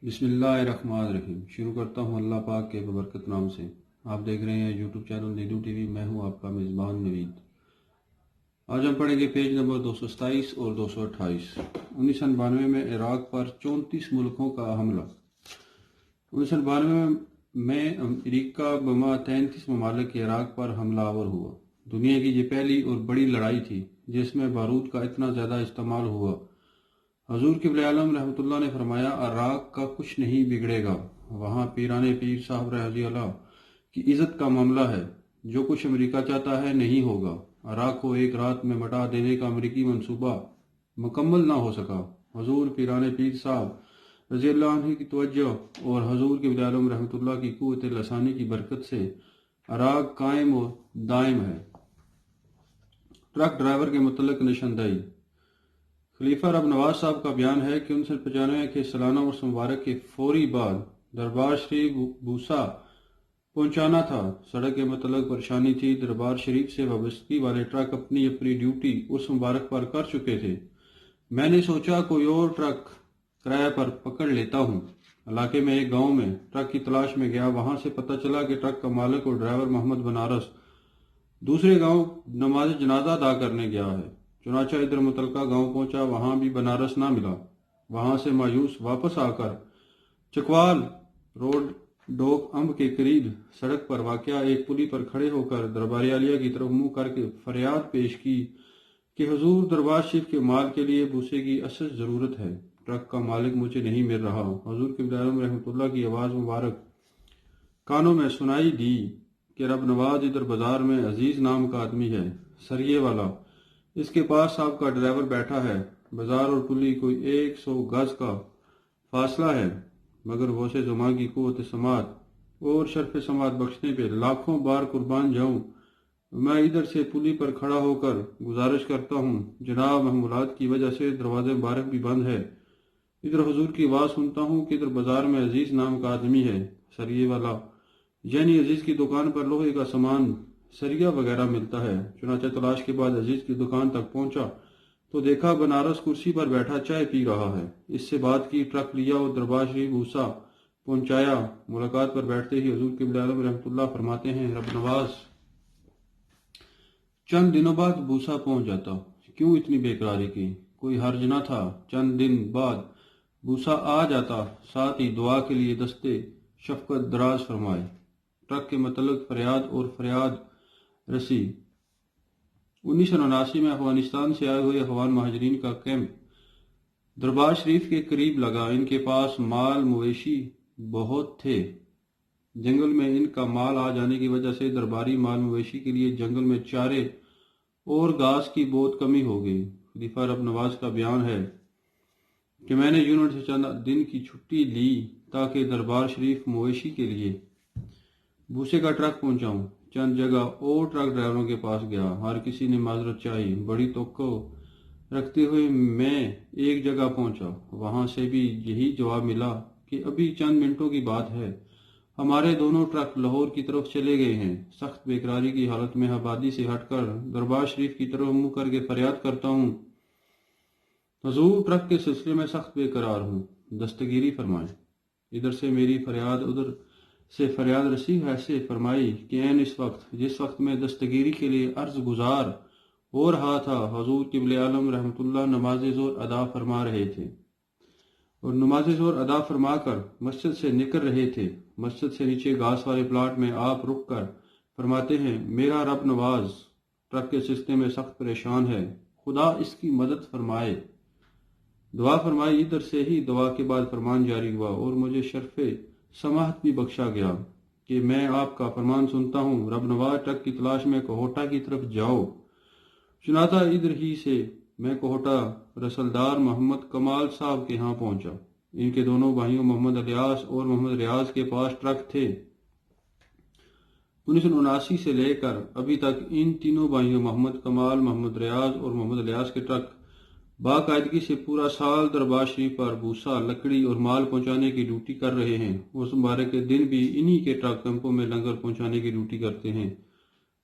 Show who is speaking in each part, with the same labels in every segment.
Speaker 1: بسم اللہ الرحمن الرحیم۔ شروع کرتا ہوں اللہ پاک کے ببرکت نام سے۔ آپ دیکھ رہے ہیں یوٹیوب چینل نیدو ٹی وی۔ میں ہوں آپ کا میزبان نوید۔ آج ہم پڑھیں گے پیج نمبر 227 اور 228۔ 1992 میں عراق پر 34 ملکوں کا حملہ۔ 1992 میں امریکہ بما 33 ممالک کے عراق پر حملہ آور ہوا۔ دنیا کی یہ پہلی اور بڑی لڑائی تھی جس میں بارود کا اتنا زیادہ استعمال ہوا۔ حضور قبلہ عالم رحمۃ اللہ نے فرمایا، عراق کا کچھ نہیں بگڑے گا، وہاں پیران پیر صاحب رضی اللہ کی عزت کا معاملہ ہے۔ جو کچھ امریکہ چاہتا ہے نہیں ہوگا۔ عراق کو ایک رات میں مٹا دینے کا امریکی منصوبہ مکمل نہ ہو سکا۔ حضور پیران پیر صاحب رضی اللہ عنہ کی توجہ اور حضور قبلہ عالم رحمۃ اللہ کی قوت لسانی کی برکت سے عراق قائم و دائم ہے۔ ٹرک ڈرائیور کے متعلق نشاندہی۔ خلیفہ رب نواز صاحب کا بیان ہے کہ 1995 کے سالانہ عرس مبارک کے فوری بعد دربار شریف بوسا پہنچانا تھا۔ سڑک کے متعلق پریشانی تھی۔ دربار شریف سے وابستگی والے ٹرک اپنی ڈیوٹی عرس مبارک پر کر چکے تھے۔ میں نے سوچا کوئی اور ٹرک کرایہ پر پکڑ لیتا ہوں۔ علاقے میں ایک گاؤں میں ٹرک کی تلاش میں گیا۔ وہاں سے پتہ چلا کہ ٹرک کا مالک اور ڈرائیور محمد بنارس دوسرے گاؤں نماز جنازہ ادا کرنے گیا ہے۔ چنانچہ ادھر متعلقہ گاؤں پہنچا، وہاں بھی بنارس نہ ملا۔ وہاں سے مایوس واپس آ کر چکوال روڈ ڈوک امب کے قریب سڑک پر واقع ایک پلی پر کھڑے ہو کر دربار عالیہ کی طرف منہ کر کے فریاد پیش کی کہ حضور دربار شریف کے مال کے لیے بوسے کی اشد ضرورت ہے۔ ٹرک کا مالک مجھے نہیں مل رہا۔ حضور قبلہ عالم رحمۃ اللہ کی آواز مبارک کانوں میں سنائی دی کہ رب نواز ادھر بازار میں عزیز نام کا آدمی ہے، سریے والا، اس کے پاس آپ کا ڈرائیور بیٹھا ہے۔ بازار اور پلی کوئی 100 گز کا فاصلہ ہے، مگر وہ سے زماں کی قوت سماعت اور شرف سماعت بخشنے پہ لاکھوں بار قربان جاؤں۔ میں ادھر سے پلی پر کھڑا ہو کر گزارش کرتا ہوں، جناب محمولات کی وجہ سے دروازے مبارک بھی بند ہے۔ ادھر حضور کی آواز سنتا ہوں کہ ادھر بازار میں عزیز نام کا آدمی ہے، سریے والا، یعنی عزیز کی دکان پر لوہے کا سامان سریا وغیرہ ملتا ہے۔ چنانچہ تلاش کے بعد عزیز کی دکان تک پہنچا تو دیکھا بنارس کرسی پر بیٹھا چائے پی رہا ہے۔ اس سے بات کی، ٹرک لیا اور دربار شریف بوسا پہنچایا۔ ملاقات پر بیٹھتے ہی حضور قبلہ عالم رحمۃ اللہ فرماتے ہیں، رب نواز چند دنوں بعد بوسا پہنچ جاتا، کیوں اتنی بے قراری کی؟ کوئی حرج نہ تھا، چند دن بعد بوسا آ جاتا، ساتھ ہی دعا کے لیے دستے شفقت دراز فرمائے۔ ٹرک کے متعلق فریاد اور فریاد رسی۔ 1979 میں افغانستان سے آئے ہوئے افغان مہاجرین کا کیمپ دربار شریف کے قریب لگا۔ ان کے پاس مال مویشی بہت تھے۔ جنگل میں ان کا مال آ جانے کی وجہ سے درباری مال مویشی کے لیے جنگل میں چارے اور گھاس کی بہت کمی ہو گئی۔ خلیفہ رب نواز کا بیان ہے کہ میں نے یونٹ سے چند دن کی چھٹی لی تاکہ دربار شریف مویشی کے لیے بوسے کا ٹرک پہنچاؤں۔ چند جگہ اور ٹرک ڈرائیوروں کے پاس گیا، ہر کسی نے معذرت چاہی۔ بڑی توقع رکھتے ہوئے میں ایک جگہ پہنچا، وہاں سے بھی یہی جواب ملا کہ ابھی چند منٹوں کی بات ہے، ہمارے دونوں ٹرک لاہور کی طرف چلے گئے ہیں۔ سخت بے قراری کی حالت میں آبادی سے ہٹ کر دربار شریف کی طرف منہ کر کے فریاد کرتا ہوں، حضور ٹرک کے سلسلے میں سخت بے قرار ہوں، دستگیری فرمائیں۔ ادھر سے میری فریاد، ادھر سے فریاد رسی ایسے فرمائی کہ عین اس وقت جس وقت میں دستگیری کے لیے عرض گزار ہو رہا تھا، حضور قبلہ عالم رحمۃ اللہ نماز ظہر ادا فرما رہے تھے اور نماز ظہر ادا فرما کر مسجد سے نکل رہے تھے۔ مسجد سے نیچے گھاس والے پلاٹ میں آپ رک کر فرماتے ہیں، میرا رب نواز ٹرک کے سلسلے میں سخت پریشان ہے، خدا اس کی مدد فرمائے۔ دعا فرمائی۔ ادھر سے ہی دعا کے بعد فرمان جاری ہوا اور مجھے شرف سماحت بھی بخشا گیا کہ میں آپ کا فرمان سنتا ہوں، رب نواز ٹرک کی تلاش میں کوہٹا کی طرف جاؤ۔ چنانچہ ادھر ہی سے میں کوہٹا رسلدار محمد کمال صاحب کے ہاں پہنچا۔ ان کے دونوں بھائیوں محمد الیاس اور محمد ریاض کے پاس ٹرک تھے۔ 1979 سے لے کر ابھی تک ان تینوں بھائیوں محمد کمال، محمد ریاض اور محمد الیاس کے ٹرک باقاعدگی سے پورا سال دربار شریف پر بوسا، لکڑی اور مال پہنچانے کی ڈیوٹی کر رہے ہیں۔ اس مبارک کے دن بھی انہی کے ٹرک کیمپوں میں لنگر پہنچانے کی ڈیوٹی کرتے ہیں۔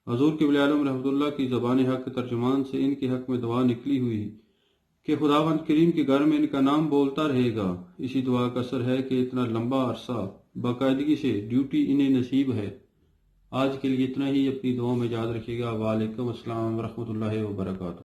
Speaker 1: حضور قبلہ عالم رحمۃ اللہ کی زبان حق کے ترجمان سے ان کے حق میں دعا نکلی ہوئی کہ خداوند کریم کے گھر میں ان کا نام بولتا رہے گا۔ اسی دعا کا اثر ہے کہ اتنا لمبا عرصہ باقاعدگی سے ڈیوٹی انہیں نصیب ہے۔ آج کے لیے اتنا ہی، اپنی دعاؤں میں یاد رکھیے گا۔ وعلیکم السلام ورحمۃ اللہ وبرکاتہ۔